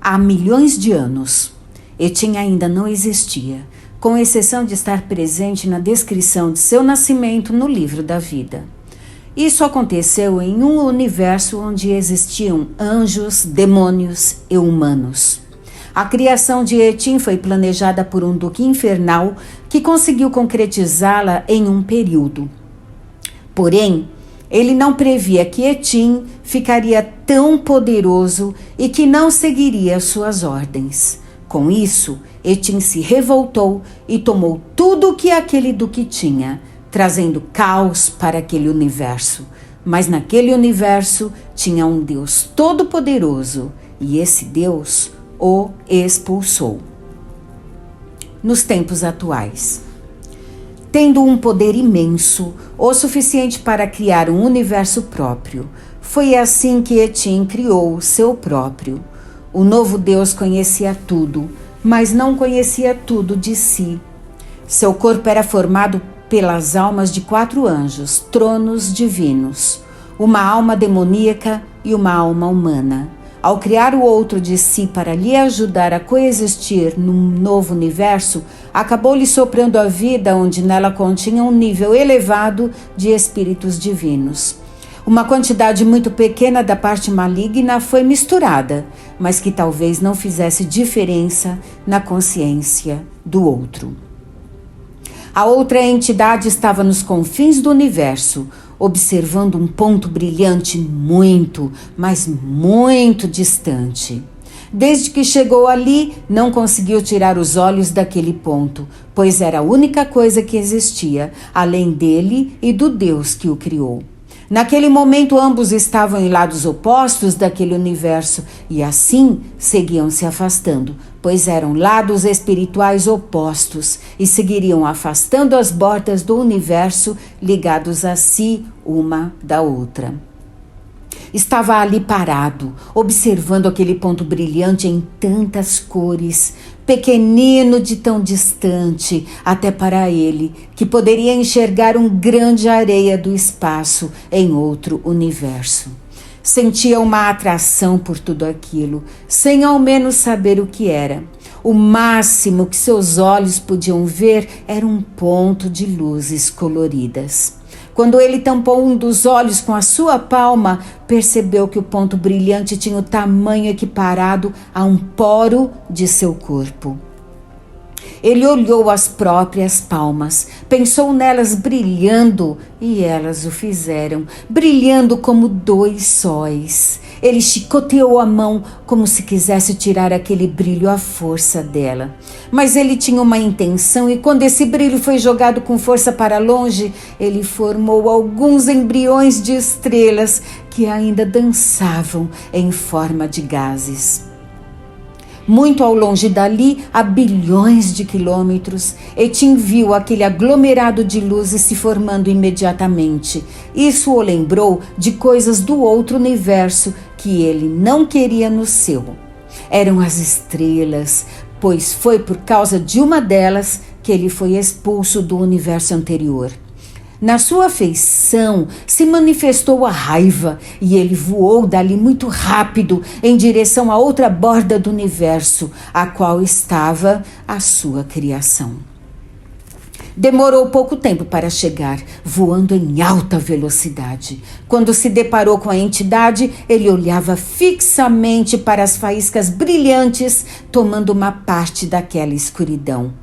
há milhões de anos. Etim ainda não existia, com exceção de estar presente na descrição de seu nascimento no livro da vida. Isso aconteceu em um universo onde existiam anjos, demônios e humanos. A criação de Etim foi planejada por um duque infernal que conseguiu concretizá-la em um período. Porém, ele não previa que Etim ficaria tão poderoso e que não seguiria suas ordens. Com isso, Etim se revoltou e tomou tudo o que aquele duque tinha, trazendo caos para aquele universo. Mas naquele universo tinha um Deus todo-poderoso e esse Deus o expulsou. Nos tempos atuais, tendo um poder imenso, o suficiente para criar um universo próprio, foi assim que Etim criou o seu próprio. O novo Deus conhecia tudo, mas não conhecia tudo de si. Seu corpo era formado pelas almas de 4 anjos, tronos divinos, uma alma demoníaca e uma alma humana. Ao criar o outro de si para lhe ajudar a coexistir num novo universo, acabou-lhe soprando a vida onde nela continha um nível elevado de espíritos divinos. Uma quantidade muito pequena da parte maligna foi misturada, mas que talvez não fizesse diferença na consciência do outro. A outra entidade estava nos confins do universo, observando um ponto brilhante muito, mas muito distante. Desde que chegou ali, não conseguiu tirar os olhos daquele ponto, pois era a única coisa que existia, além dele e do Deus que o criou. Naquele momento, ambos estavam em lados opostos daquele universo e assim seguiam se afastando, pois eram lados espirituais opostos e seguiriam afastando as bordas do universo ligados a si uma da outra. Estava ali parado, observando aquele ponto brilhante em tantas cores, pequenino de tão distante, até para ele, que poderia enxergar um grande areia do espaço em outro universo. Sentia uma atração por tudo aquilo, sem ao menos saber o que era. O máximo que seus olhos podiam ver era um ponto de luzes coloridas. Quando ele tampou um dos olhos com a sua palma, percebeu que o ponto brilhante tinha o tamanho equiparado a um poro de seu corpo. Ele olhou as próprias palmas, pensou nelas brilhando e elas o fizeram, brilhando como 2 sóis. Ele chicoteou a mão como se quisesse tirar aquele brilho à força dela. Mas ele tinha uma intenção e quando esse brilho foi jogado com força para longe, ele formou alguns embriões de estrelas que ainda dançavam em forma de gases. Muito ao longe dali, a bilhões de quilômetros, Etim viu aquele aglomerado de luzes se formando imediatamente. Isso o lembrou de coisas do outro universo que ele não queria no seu. Eram as estrelas, pois foi por causa de uma delas que ele foi expulso do universo anterior. Na sua feição se manifestou a raiva e ele voou dali muito rápido em direção à outra borda do universo, a qual estava a sua criação. Demorou pouco tempo para chegar, voando em alta velocidade. Quando se deparou com a entidade, ele olhava fixamente para as faíscas brilhantes, tomando uma parte daquela escuridão.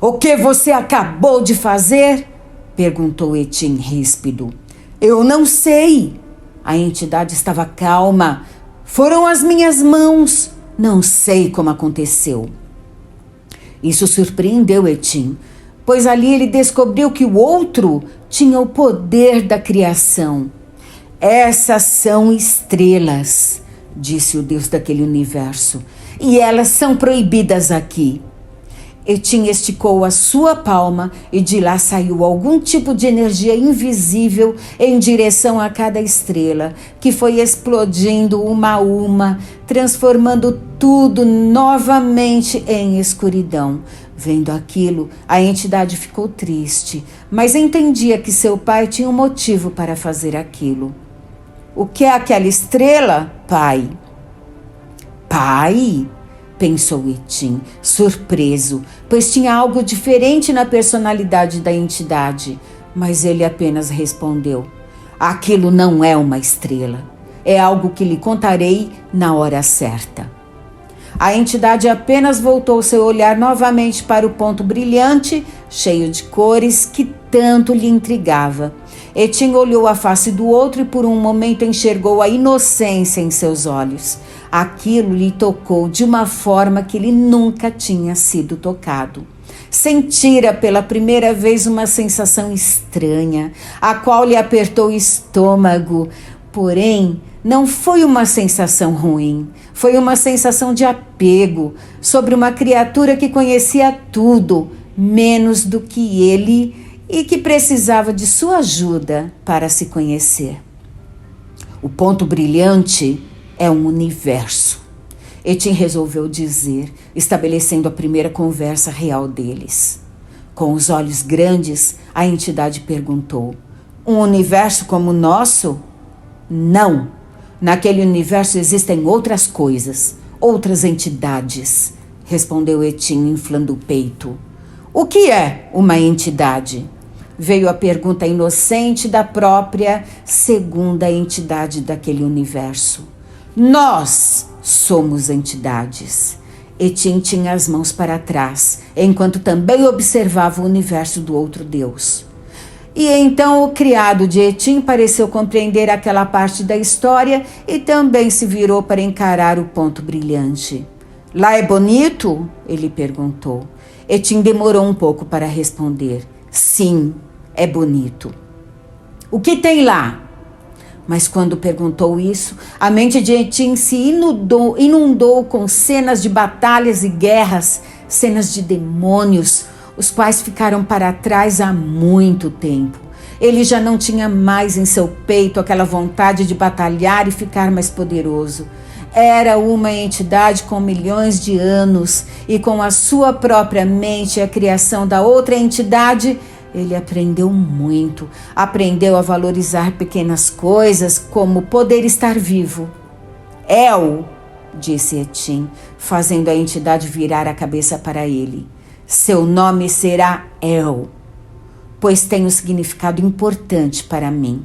"O que você acabou de fazer?" perguntou Etim ríspido. "Eu não sei." A entidade estava calma. "Foram as minhas mãos. Não sei como aconteceu." Isso surpreendeu Etim, pois ali ele descobriu que o outro tinha o poder da criação. "Essas são estrelas", disse o Deus daquele universo, "e elas são proibidas aqui." Etim esticou a sua palma e de lá saiu algum tipo de energia invisível em direção a cada estrela, que foi explodindo uma a uma, transformando tudo novamente em escuridão. Vendo aquilo, a entidade ficou triste, mas entendia que seu pai tinha um motivo para fazer aquilo. "O que é aquela estrela, pai?" "Pai?" pensou Etim, surpreso, pois tinha algo diferente na personalidade da entidade. Mas ele apenas respondeu: aquilo não é uma estrela. É algo que lhe contarei na hora certa. A entidade apenas voltou seu olhar novamente para o ponto brilhante, cheio de cores, que tanto lhe intrigava. Etim olhou a face do outro e por um momento enxergou a inocência em seus olhos. Aquilo lhe tocou de uma forma que ele nunca tinha sido tocado. Sentira pela primeira vez uma sensação estranha, a qual lhe apertou o estômago. Porém, não foi uma sensação ruim, foi uma sensação de apego sobre uma criatura que conhecia tudo, menos do que ele, e que precisava de sua ajuda para se conhecer. O ponto brilhante é um universo. Etim resolveu dizer, estabelecendo a primeira conversa real deles. Com os olhos grandes, a entidade perguntou: um universo como o nosso? Não. Naquele universo existem outras coisas, outras entidades, respondeu Etim, inflando o peito. O que é uma entidade? Veio a pergunta inocente da própria segunda entidade daquele universo. Nós somos entidades. Etim tinha as mãos para trás, enquanto também observava o universo do outro Deus. E então o criado de Etim pareceu compreender aquela parte da história e também se virou para encarar o ponto brilhante. Lá é bonito? Ele perguntou. Etim demorou um pouco para responder. Sim, é bonito. O que tem lá? Mas quando perguntou isso, a mente de Etim se inundou com cenas de batalhas e guerras, cenas de demônios, os quais ficaram para trás há muito tempo. Ele já não tinha mais em seu peito aquela vontade de batalhar e ficar mais poderoso. Era uma entidade com milhões de anos e com a sua própria mente e a criação da outra entidade, ele aprendeu muito. Aprendeu a valorizar pequenas coisas como poder estar vivo. El, disse Etim, fazendo a entidade virar a cabeça para ele. Seu nome será El, pois tem um significado importante para mim.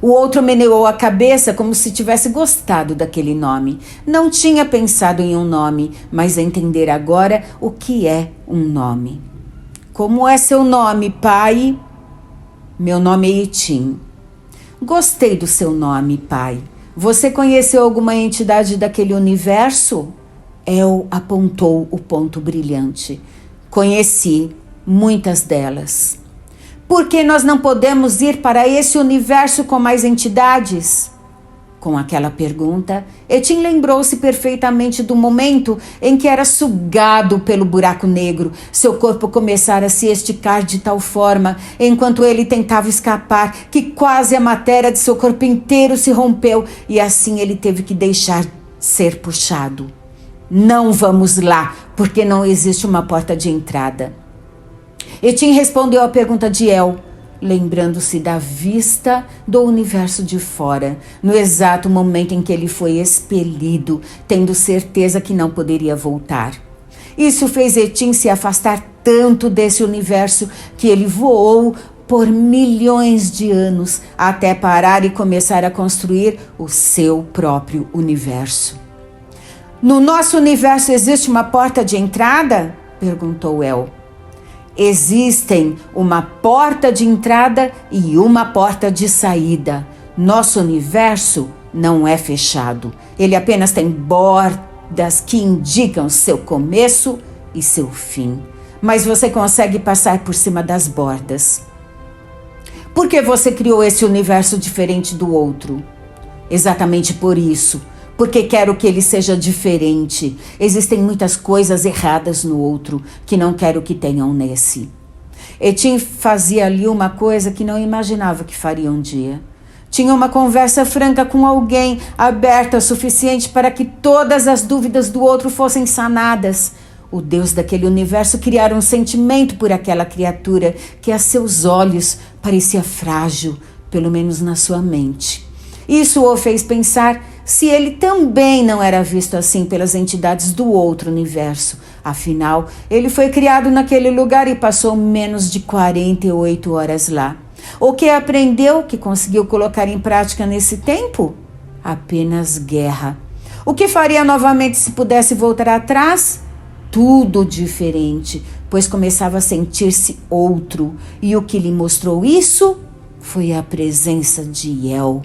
O outro meneou a cabeça como se tivesse gostado daquele nome. Não tinha pensado em um nome, mas entender agora o que é um nome. Como é seu nome, pai? Meu nome é Etim. Gostei do seu nome, pai. Você conheceu alguma entidade daquele universo? El apontou o ponto brilhante. Conheci muitas delas. Por que nós não podemos ir para esse universo com mais entidades? Com aquela pergunta, Etim lembrou-se perfeitamente do momento em que era sugado pelo buraco negro. Seu corpo começara a se esticar de tal forma, enquanto ele tentava escapar, que quase a matéria de seu corpo inteiro se rompeu e assim ele teve que deixar ser puxado. Não vamos lá, porque não existe uma porta de entrada. Etim respondeu à pergunta de El, lembrando-se da vista do universo de fora, no exato momento em que ele foi expelido, tendo certeza que não poderia voltar. Isso fez Etim se afastar tanto desse universo que ele voou por milhões de anos até parar e começar a construir o seu próprio universo. No nosso universo existe uma porta de entrada? Perguntou El. Existem uma porta de entrada e uma porta de saída. Nosso universo não é fechado. Ele apenas tem bordas que indicam seu começo e seu fim. Mas você consegue passar por cima das bordas. Por que você criou esse universo diferente do outro? Exatamente por isso. Porque quero que ele seja diferente. Existem muitas coisas erradas no outro que não quero que tenham nesse. Etim fazia ali uma coisa que não imaginava que faria um dia. Tinha uma conversa franca com alguém, aberta o suficiente para que todas as dúvidas do outro fossem sanadas. O Deus daquele universo criara um sentimento por aquela criatura que a seus olhos parecia frágil, pelo menos na sua mente. Isso o fez pensar: se ele também não era visto assim pelas entidades do outro universo. Afinal, ele foi criado naquele lugar e passou menos de 48 horas lá. O que aprendeu que conseguiu colocar em prática nesse tempo? Apenas guerra. O que faria novamente se pudesse voltar atrás? Tudo diferente, pois começava a sentir-se outro. E o que lhe mostrou isso foi a presença de El.